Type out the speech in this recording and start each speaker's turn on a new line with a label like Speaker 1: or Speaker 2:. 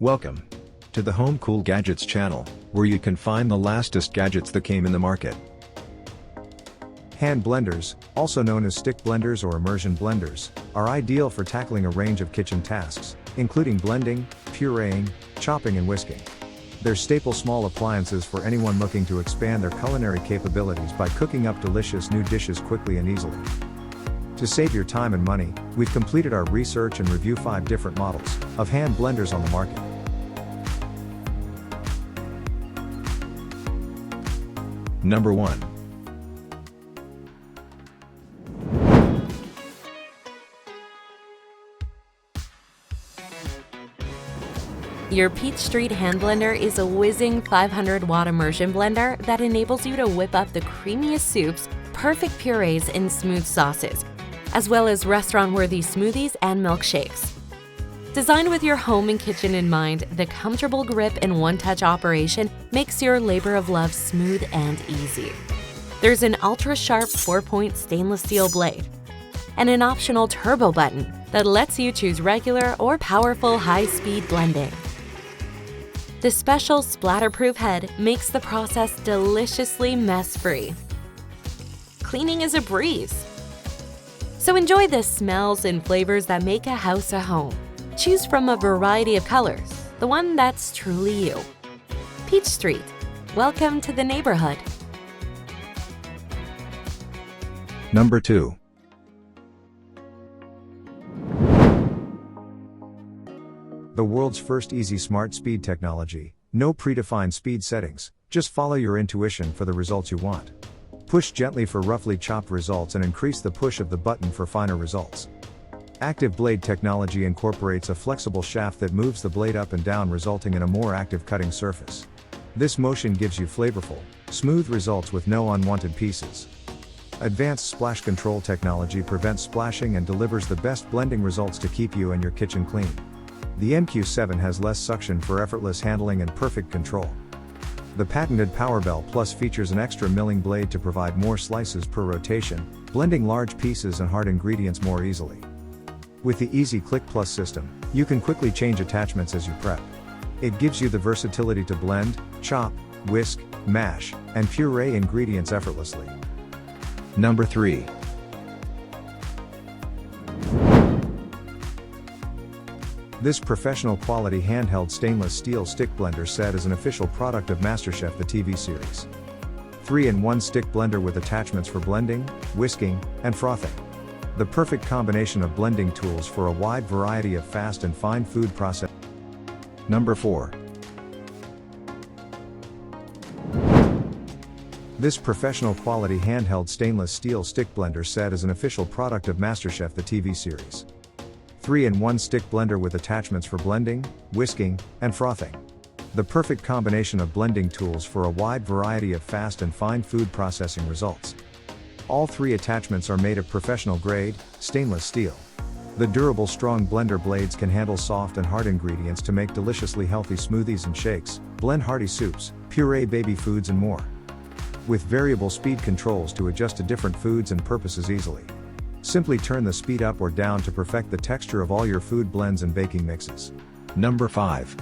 Speaker 1: Welcome to the Home Cool Gadgets channel, where you can find the latest gadgets that came in the market. Hand blenders, also known as stick blenders or immersion blenders, are ideal for tackling a range of kitchen tasks, including blending, pureeing, chopping and whisking. They're staple small appliances for anyone looking to expand their culinary capabilities by cooking up delicious new dishes quickly and easily. To save your time and money, we've completed our research and review 5 different models of hand blenders on the market. Number 1.
Speaker 2: Your Peach Street hand blender is a whizzing 500-watt immersion blender that enables you to whip up the creamiest soups, perfect purees, and smooth sauces, as well as restaurant-worthy smoothies and milkshakes. Designed with your home and kitchen in mind, the comfortable grip and one-touch operation makes your labor of love smooth and easy. There's an ultra-sharp 4-point stainless steel blade and an optional turbo button that lets you choose regular or powerful high-speed blending. The special splatter-proof head makes the process deliciously mess-free. Cleaning is a breeze. So enjoy the smells and flavors that make a house a home. Choose from a variety of colors, the one that's truly you. Peach Street, welcome to the neighborhood.
Speaker 1: Number 2. The world's first easy smart speed technology. No predefined speed settings, just follow your intuition for the results you want. Push gently for roughly chopped results and increase the push of the button for finer results. Active blade technology incorporates a flexible shaft that moves the blade up and down, resulting in a more active cutting surface. This motion gives you flavorful, smooth results with no unwanted pieces. Advanced splash control technology prevents splashing and delivers the best blending results to keep you and your kitchen clean. The MQ7 has less suction for effortless handling and perfect control. The patented PowerBell Plus features an extra milling blade to provide more slices per rotation, blending large pieces and hard ingredients more easily. With the Easy Click Plus system, you can quickly change attachments as you prep. It gives you the versatility to blend, chop, whisk, mash, and puree ingredients effortlessly. Number 3. This professional quality handheld stainless steel stick blender set is an official product of MasterChef, the TV series. 3-in-1 stick blender with attachments for blending, whisking, and frothing. The perfect combination of blending tools for a wide variety of fast and fine food processing. Number 4. This professional quality handheld stainless steel stick blender set is an official product of MasterChef, the TV series. 3-in-1 stick blender with attachments for blending, whisking, and frothing. The perfect combination of blending tools for a wide variety of fast and fine food processing results. All 3 attachments are made of professional grade, stainless steel. The durable strong blender blades can handle soft and hard ingredients to make deliciously healthy smoothies and shakes, blend hearty soups, puree baby foods and more. With variable speed controls to adjust to different foods and purposes easily. Simply turn the speed up or down to perfect the texture of all your food blends and baking mixes. Number 5.